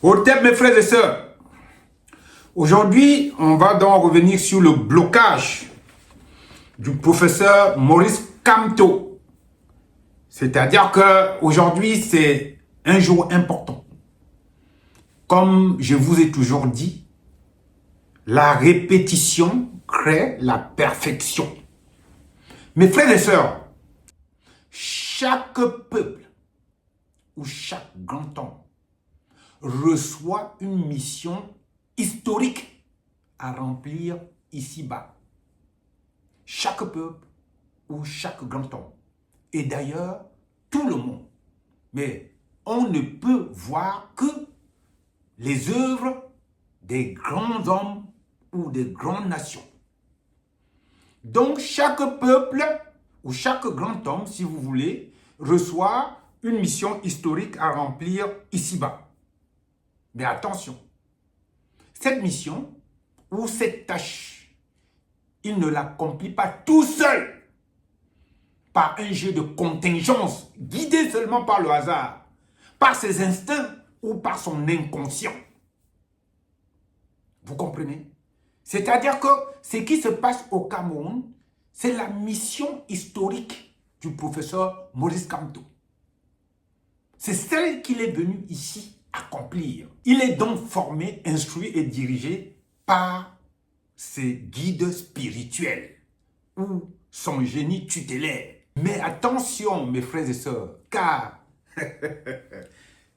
Au thème, mes frères et sœurs, aujourd'hui, on va donc revenir sur le blocage du professeur Maurice Kamto. C'est-à-dire qu'aujourd'hui, c'est un jour important. Comme je vous ai toujours dit, la répétition crée la perfection. Mes frères et sœurs, chaque peuple ou chaque grand homme reçoit une mission historique à remplir ici-bas. Chaque peuple ou chaque grand homme. Et d'ailleurs, tout le monde. Mais on ne peut voir que les œuvres des grands hommes ou des grandes nations. Donc, chaque peuple ou chaque grand homme, si vous voulez, reçoit une mission historique à remplir ici-bas. Mais attention, cette mission ou cette tâche, il ne l'accomplit pas tout seul par un jeu de contingence, guidé seulement par le hasard, par ses instincts ou par son inconscient. Vous comprenez? C'est-à-dire que ce qui se passe au Cameroun, c'est la mission historique du professeur Maurice Kamto. C'est celle qu'il est venu ici accomplir. Il est donc formé, instruit et dirigé par ses guides spirituels ou son génie tutélaire. Mais attention, mes frères et sœurs, car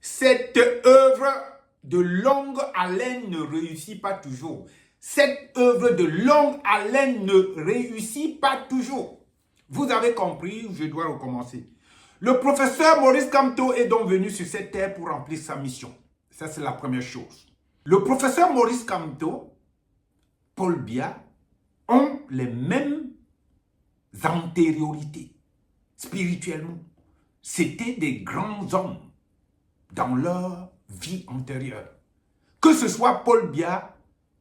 cette œuvre de longue haleine ne réussit pas toujours. Cette œuvre de longue haleine ne réussit pas toujours. Vous avez compris, je dois recommencer. Le professeur Maurice Kamto est donc venu sur cette terre pour remplir sa mission. Ça, c'est la première chose. Le professeur Maurice Kamto, Paul Biya, ont les mêmes antériorités spirituellement. C'étaient des grands hommes dans leur vie antérieure. Que ce soit Paul Biya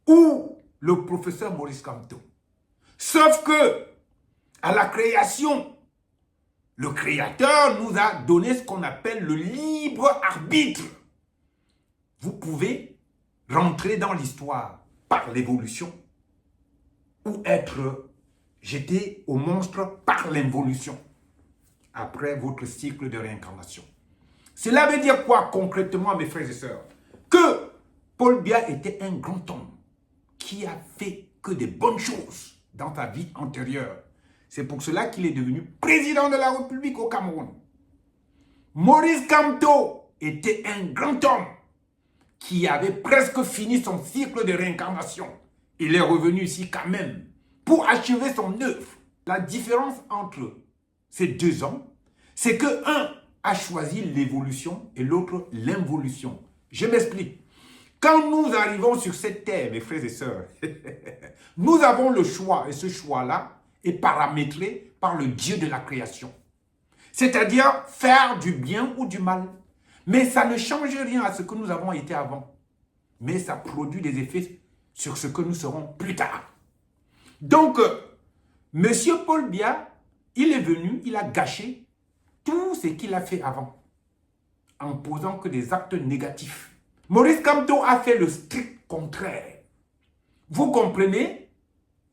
ou le professeur Maurice Kamto. Sauf que, à la création, le Créateur nous a donné ce qu'on appelle le libre arbitre. Vous pouvez rentrer dans l'histoire par l'évolution ou être jeté au monstre par l'involution après votre cycle de réincarnation. Cela veut dire quoi concrètement, mes frères et sœurs? Que Paul Biya était un grand homme qui a fait que des bonnes choses dans sa vie antérieure. C'est pour cela qu'il est devenu président de la République au Cameroun. Maurice Kamto était un grand homme qui avait presque fini son cycle de réincarnation. Il est revenu ici quand même pour achever son œuvre. La différence entre ces deux hommes, c'est que un a choisi l'évolution et l'autre l'involution. Je m'explique. Quand nous arrivons sur cette terre, mes frères et sœurs, nous avons le choix, et ce choix-là est paramétré par le Dieu de la création. C'est-à-dire faire du bien ou du mal. Mais ça ne change rien à ce que nous avons été avant. Mais ça produit des effets sur ce que nous serons plus tard. Donc, Monsieur Paul Biya, il est venu, il a gâché tout ce qu'il a fait avant, en posant que des actes négatifs. Maurice Kamto a fait le strict contraire. Vous comprenez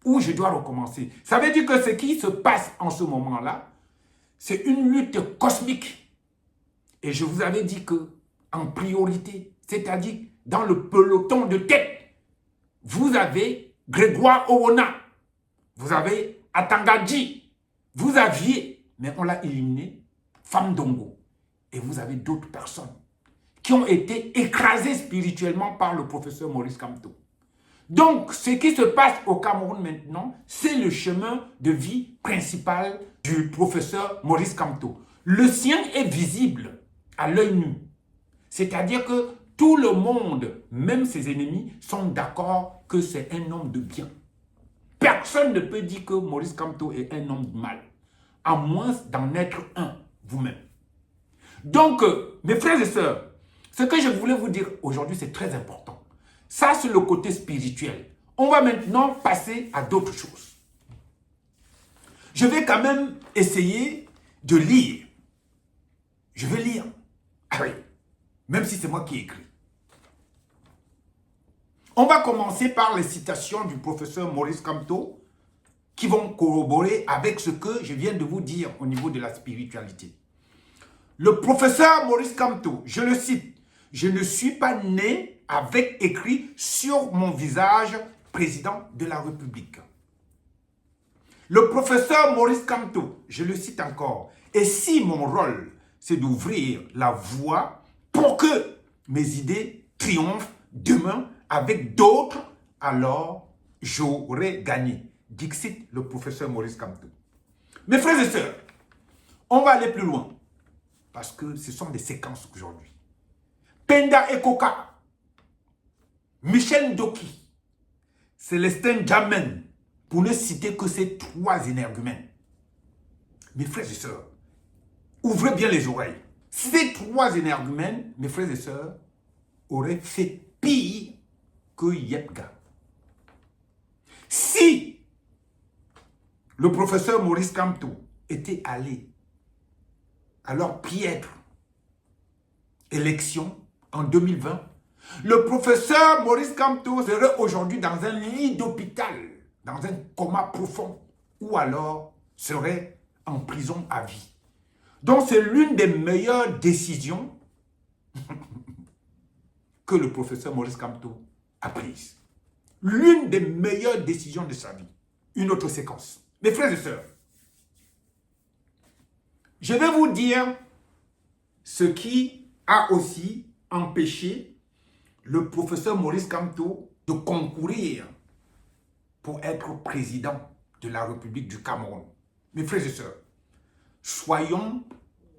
où je dois recommencer? Ça veut dire que ce qui se passe en ce moment-là, c'est une lutte cosmique. Et je vous avais dit que, en priorité, c'est-à-dire dans le peloton de tête, vous avez Grégoire Owona, vous avez Atangadji, vous aviez, mais on l'a éliminé, Femme Dongo. Et vous avez d'autres personnes qui ont été écrasées spirituellement par le professeur Maurice Kamto. Donc, ce qui se passe au Cameroun maintenant, c'est le chemin de vie principal du professeur Maurice Kamto. Le sien est visible à l'œil nu. C'est-à-dire que tout le monde, même ses ennemis, sont d'accord que c'est un homme de bien. Personne ne peut dire que Maurice Kamto est un homme de mal, à moins d'en être un vous-même. Donc, mes frères et sœurs, ce que je voulais vous dire aujourd'hui, c'est très important. Ça, c'est le côté spirituel. On va maintenant passer à d'autres choses. Je vais quand même essayer de lire. Je vais lire. Ah oui, même si c'est moi qui écris. On va commencer par les citations du professeur Maurice Kamto qui vont corroborer avec ce que je viens de vous dire au niveau de la spiritualité. Le professeur Maurice Kamto, je le cite, « Je ne suis pas né avec écrit sur mon visage président de la République. » Le professeur Maurice Kamto, je le cite encore, « Et si mon rôle, c'est d'ouvrir la voie pour que mes idées triomphent demain avec d'autres, alors j'aurais gagné. » Dixit le professeur Maurice Kamto. Mes frères et sœurs, on va aller plus loin parce que ce sont des séquences aujourd'hui. Penda Ekoka, Michel Ndoki, Célestin Djamen, pour ne citer que ces trois énergumènes. Mes frères et sœurs, ouvrez bien les oreilles. Ces trois énergumènes, mes frères et sœurs, auraient fait pire que Yepga. Si le professeur Maurice Kamto était allé à leur piètre élection en 2020, le professeur Maurice Kamto serait aujourd'hui dans un lit d'hôpital, dans un coma profond, ou alors serait en prison à vie. Donc c'est l'une des meilleures décisions que le professeur Maurice Kamto a prises. L'une des meilleures décisions de sa vie. Une autre séquence. Mes frères et sœurs, je vais vous dire ce qui a aussi empêché le professeur Maurice Kamto de concourir pour être président de la République du Cameroun. Mes frères et sœurs, soyons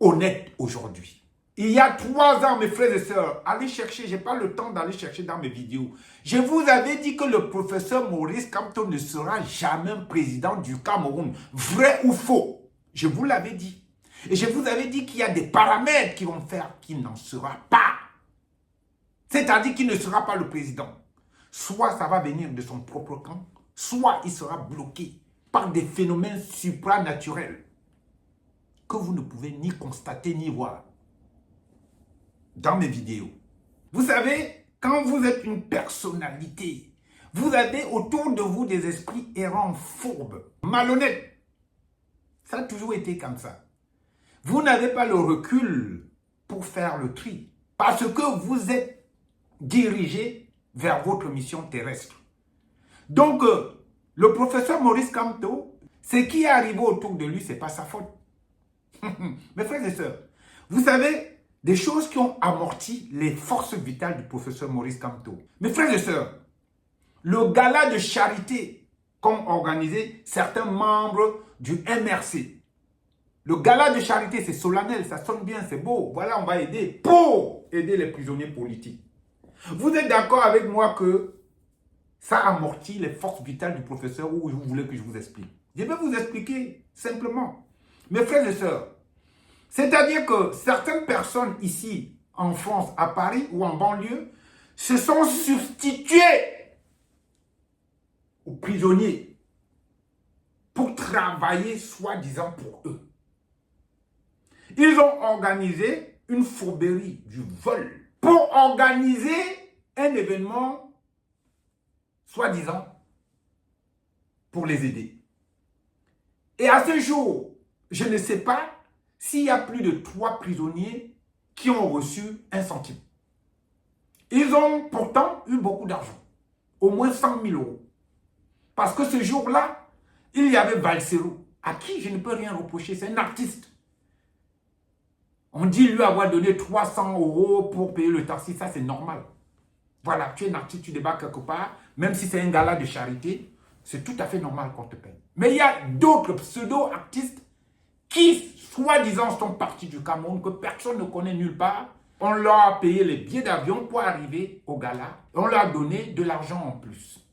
honnêtes aujourd'hui. Il y a 3 ans, mes frères et sœurs, allez chercher, je n'ai pas le temps d'aller chercher dans mes vidéos. Je vous avais dit que le professeur Maurice Kamto ne sera jamais président du Cameroun. Vrai ou faux? Je vous l'avais dit. Et je vous avais dit qu'il y a des paramètres qui vont faire qu'il n'en sera pas. C'est-à-dire qu'il ne sera pas le président. Soit ça va venir de son propre camp, soit il sera bloqué par des phénomènes supranaturels que vous ne pouvez ni constater ni voir dans mes vidéos. Vous savez, quand vous êtes une personnalité, vous avez autour de vous des esprits errants, fourbes, malhonnêtes. Ça a toujours été comme ça. Vous n'avez pas le recul pour faire le tri parce que vous êtes dirigé vers votre mission terrestre. Donc, le professeur Maurice Kamto, ce qui est arrivé autour de lui, ce n'est pas sa faute. Mes frères et sœurs, vous savez, des choses qui ont amorti les forces vitales du professeur Maurice Kamto. Mes frères et sœurs, le gala de charité qu'ont organisé certains membres du MRC. Le gala de charité, c'est solennel, ça sonne bien, c'est beau. Voilà, on va aider pour aider les prisonniers politiques. Vous êtes d'accord avec moi que ça amortit les forces vitales du professeur ou vous voulez que je vous explique? Je vais vous expliquer simplement. Mes frères et sœurs, c'est-à-dire que certaines personnes ici, en France, à Paris ou en banlieue, se sont substituées aux prisonniers pour travailler soi-disant pour eux. Ils ont organisé une fourberie du vol pour organiser un événement soi-disant pour les aider. Et à ce jour, je ne sais pas s'il y a plus de 3 prisonniers qui ont reçu 1 centime. Ils ont pourtant eu beaucoup d'argent, au moins 100 000 euros. Parce que ce jour-là, il y avait Valsero, à qui je ne peux rien reprocher, c'est un artiste. On dit lui avoir donné 300 euros pour payer le taxi, ça c'est normal. Voilà, tu es un artiste, tu débarques quelque part, même si c'est un gala de charité, c'est tout à fait normal qu'on te paye. Mais il y a d'autres pseudo-artistes qui, soi-disant, sont partis du Cameroun, que personne ne connaît nulle part. On leur a payé les billets d'avion pour arriver au gala. On leur a donné de l'argent en plus.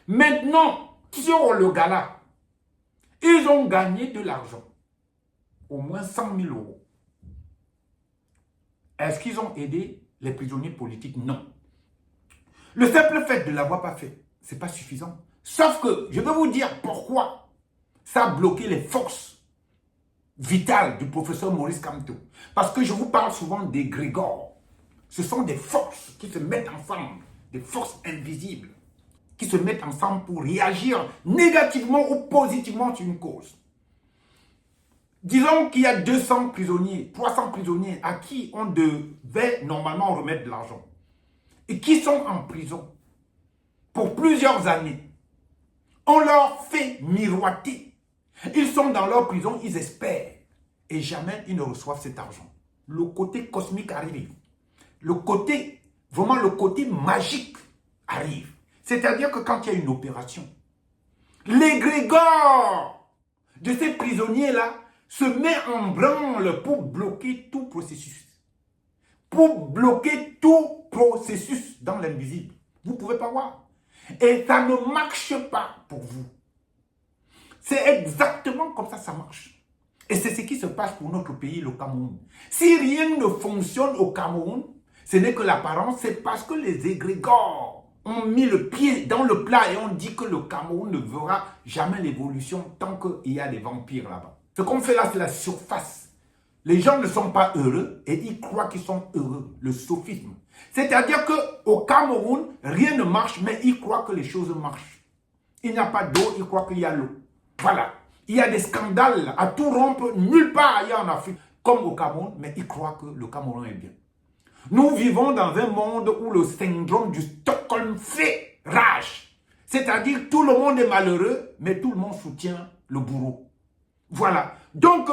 Maintenant, sur le gala, ils ont gagné de l'argent. Au moins 100 000 euros. Est-ce qu'ils ont aidé les prisonniers politiques? Non. Le simple fait de ne l'avoir pas fait, ce n'est pas suffisant. Sauf que, je vais vous dire pourquoi ça a bloqué les forces vitales du professeur Maurice Kamto. Parce que je vous parle souvent des grégores. Ce sont des forces qui se mettent ensemble, des forces invisibles qui se mettent ensemble pour réagir négativement ou positivement sur une cause. Disons qu'il y a 200 prisonniers, 300 prisonniers à qui on devait normalement remettre de l'argent et qui sont en prison pour plusieurs années. On leur fait miroiter. Ils sont dans leur prison, ils espèrent et jamais ils ne reçoivent cet argent. Le côté cosmique arrive. Le côté, vraiment le côté magique arrive. C'est-à-dire que quand il y a une opération, l'égrégore de ces prisonniers-là se met en branle pour bloquer tout processus. Pour bloquer tout processus dans l'invisible. Vous ne pouvez pas voir. Et ça ne marche pas pour vous. C'est exactement comme ça marche. Et c'est ce qui se passe pour notre pays, le Cameroun. Si rien ne fonctionne au Cameroun, ce n'est que l'apparence, c'est parce que les égrégores ont mis le pied dans le plat et ont dit que le Cameroun ne verra jamais l'évolution tant qu'il y a des vampires là-bas. Ce qu'on fait là, c'est la surface. Les gens ne sont pas heureux et ils croient qu'ils sont heureux. Le sophisme. C'est-à-dire qu'au Cameroun, rien ne marche, mais ils croient que les choses marchent. Il n'y a pas d'eau, ils croient qu'il y a l'eau. Voilà. Il y a des scandales à tout rompre, nulle part ailleurs en Afrique, comme au Cameroun, mais ils croient que le Cameroun est bien. Nous vivons dans un monde où le syndrome du Stockholm fait rage. C'est-à-dire tout le monde est malheureux, mais tout le monde soutient le bourreau. Voilà. Donc,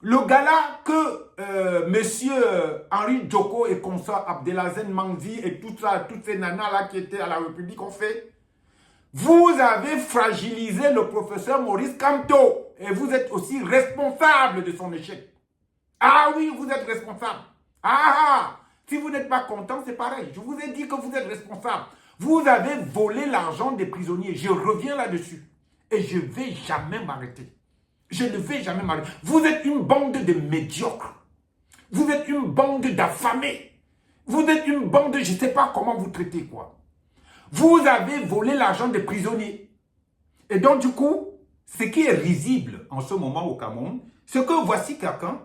le gars-là que monsieur Henri Djoko et consort Abdelaziz Manzi et tout ça, toutes ces nanas-là qui étaient à la République ont fait, vous avez fragilisé le professeur Maurice Kamto et vous êtes aussi responsable de son échec. Ah oui, vous êtes responsable. Ah, si vous n'êtes pas content, c'est pareil. Je vous ai dit que vous êtes responsable. Vous avez volé l'argent des prisonniers. Je reviens là-dessus. Et je ne vais jamais m'arrêter. Je ne vais jamais m'arrêter. Vous êtes une bande de médiocres. Vous êtes une bande d'affamés. Vous êtes une bande, je ne sais pas comment vous traitez quoi. Vous avez volé l'argent des prisonniers. Et donc du coup, ce qui est risible en ce moment au Cameroun, c'est que voici quelqu'un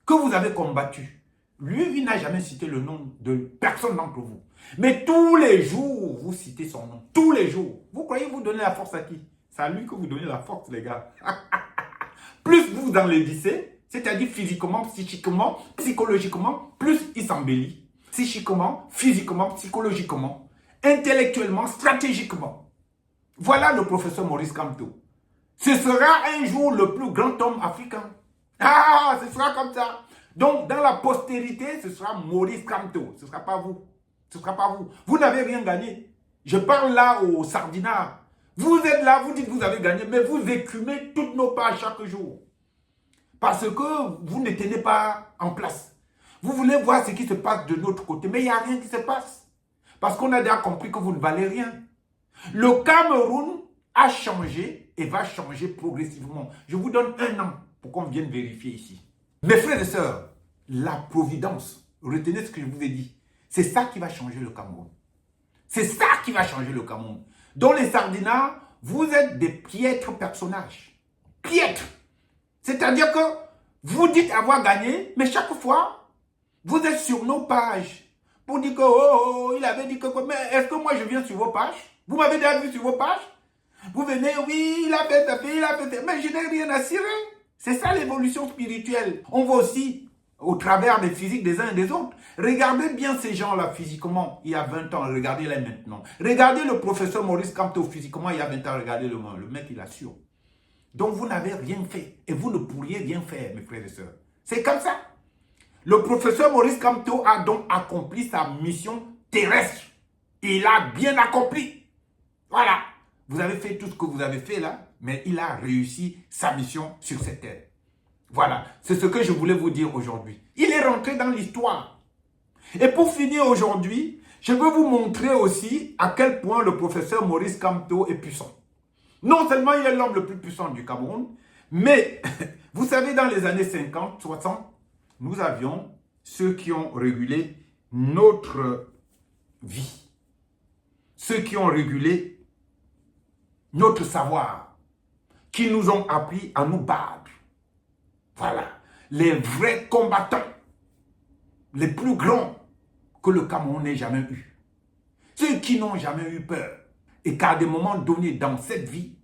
que vous avez combattu. Lui, il n'a jamais cité le nom de personne d'entre vous. Mais tous les jours, vous citez son nom. Tous les jours. Vous croyez vous donner la force à qui? C'est à lui que vous donnez la force, les gars. Plus vous enlaidissez, c'est-à-dire physiquement, psychiquement, psychologiquement, plus il s'embellit. Psychiquement, physiquement, psychologiquement, intellectuellement, stratégiquement. Voilà le professeur Maurice Kamto. Ce sera un jour le plus grand homme africain. Ah, ce sera comme ça. Donc, dans la postérité, ce sera Maurice Kamto. Ce ne sera pas vous. Ce ne sera pas vous. Vous n'avez rien gagné. Je parle là aux sardinards. Vous êtes là, vous dites que vous avez gagné, mais vous écumez toutes nos pages chaque jour. Parce que vous ne tenez pas en place. Vous voulez voir ce qui se passe de notre côté, mais il n'y a rien qui se passe. Parce qu'on a déjà compris que vous ne valez rien. Le Cameroun a changé et va changer progressivement. Je vous donne 1 an pour qu'on vienne vérifier ici. Mes frères et sœurs, la providence, retenez ce que je vous ai dit, c'est ça qui va changer le Cameroun. C'est ça qui va changer le Cameroun. Dans les sardinards, vous êtes des piètres personnages. Piètres. C'est-à-dire que vous dites avoir gagné, mais chaque fois, vous êtes sur nos pages pour dire que, oh, il avait dit que, mais est-ce que moi je viens sur vos pages? Vous m'avez déjà vu sur vos pages? Vous venez, oui, il a fait ça, il a fait ça, mais je n'ai rien à cirer. C'est ça l'évolution spirituelle. On voit aussi au travers des physiques des uns et des autres. Regardez bien ces gens-là physiquement, il y a 20 ans, regardez-les maintenant. Regardez le professeur Maurice Kamto physiquement, il y a 20 ans, regardez le mec, il assure. Donc vous n'avez rien fait et vous ne pourriez rien faire, mes frères et sœurs. C'est comme ça. Le professeur Maurice Kamto a donc accompli sa mission terrestre. Il a bien accompli. Voilà. Vous avez fait tout ce que vous avez fait là, mais il a réussi sa mission sur cette terre. Voilà, c'est ce que je voulais vous dire aujourd'hui. Il est rentré dans l'histoire. Et pour finir aujourd'hui, je veux vous montrer aussi à quel point le professeur Maurice Kamto est puissant. Non seulement il est l'homme le plus puissant du Cameroun, mais vous savez, dans les années 50, 60, nous avions ceux qui ont régulé notre vie. Ceux qui ont régulé notre savoir, qui nous ont appris à nous battre. Voilà, les vrais combattants, les plus grands que le Cameroun n'ait jamais eu. qui n'ont jamais eu peur. Et qu'à des moments donnés dans cette vie,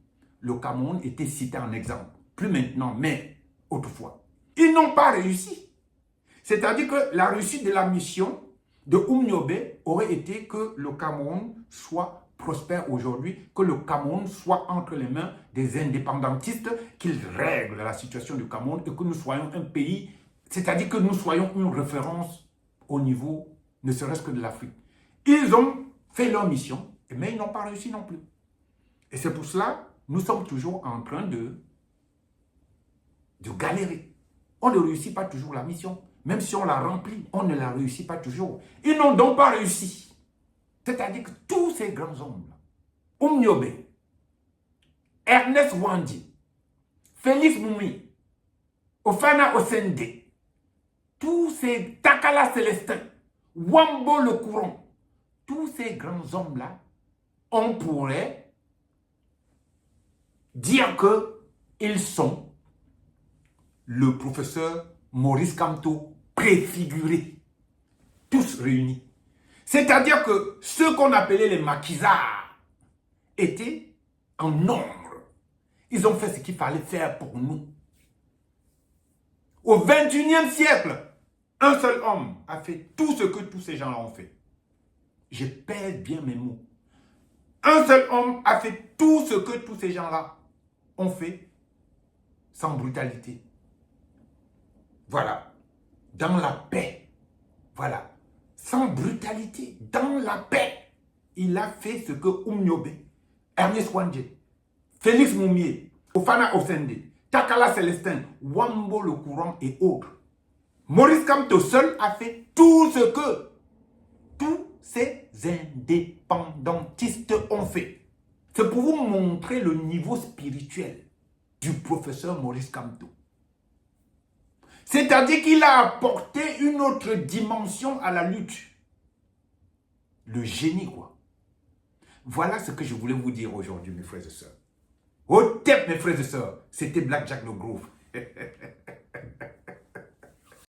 le Cameroun était cité en exemple. Plus maintenant, mais autrefois. Ils n'ont pas réussi. C'est-à-dire que la réussite de la mission de Oumniobe aurait été que le Cameroun soit prospère aujourd'hui, que le Cameroun soit entre les mains des indépendantistes, qu'ils règlent la situation du Cameroun et que nous soyons un pays, c'est-à-dire que nous soyons une référence au niveau, ne serait-ce que de l'Afrique. Ils ont fait leur mission, mais ils n'ont pas réussi non plus. Et c'est pour cela, nous sommes toujours en train de galérer. On ne réussit pas toujours la mission. Même si on la remplit, on ne la réussit pas toujours. Ils n'ont donc pas réussi. C'est-à-dire que tous ces grands hommes, Oumniobe, Ernest Wandi, Félix Moumi, Ofana Osende, tous ces Takala Célestin, Wambo le Courant, tous ces grands hommes-là, on pourrait dire qu'ils sont le professeur Maurice Kamto préfiguré, tous réunis. C'est-à-dire que ceux qu'on appelait les maquisards étaient en nombre. Ils ont fait ce qu'il fallait faire pour nous. Au XXIe siècle, un seul homme a fait tout ce que tous ces gens-là ont fait. Je pèse bien mes mots. Un seul homme a fait tout ce que tous ces gens-là ont fait sans brutalité. Voilà. Dans la paix. Voilà. Sans brutalité. Dans la paix. Il a fait ce que Oumniobe, Ernest Wandje, Félix Moumié, Ofana Osende, Takala Célestin, Wambo le Courant et autres. Maurice Kamto seul a fait tout ce que tous ces indépendantistes ont fait. C'est pour vous montrer le niveau spirituel du professeur Maurice Kamto. C'est-à-dire qu'il a apporté une autre dimension à la lutte. Le génie, quoi. Voilà ce que je voulais vous dire aujourd'hui, mes frères et sœurs. Au tête, mes frères et sœurs, c'était Black Jack le Groove.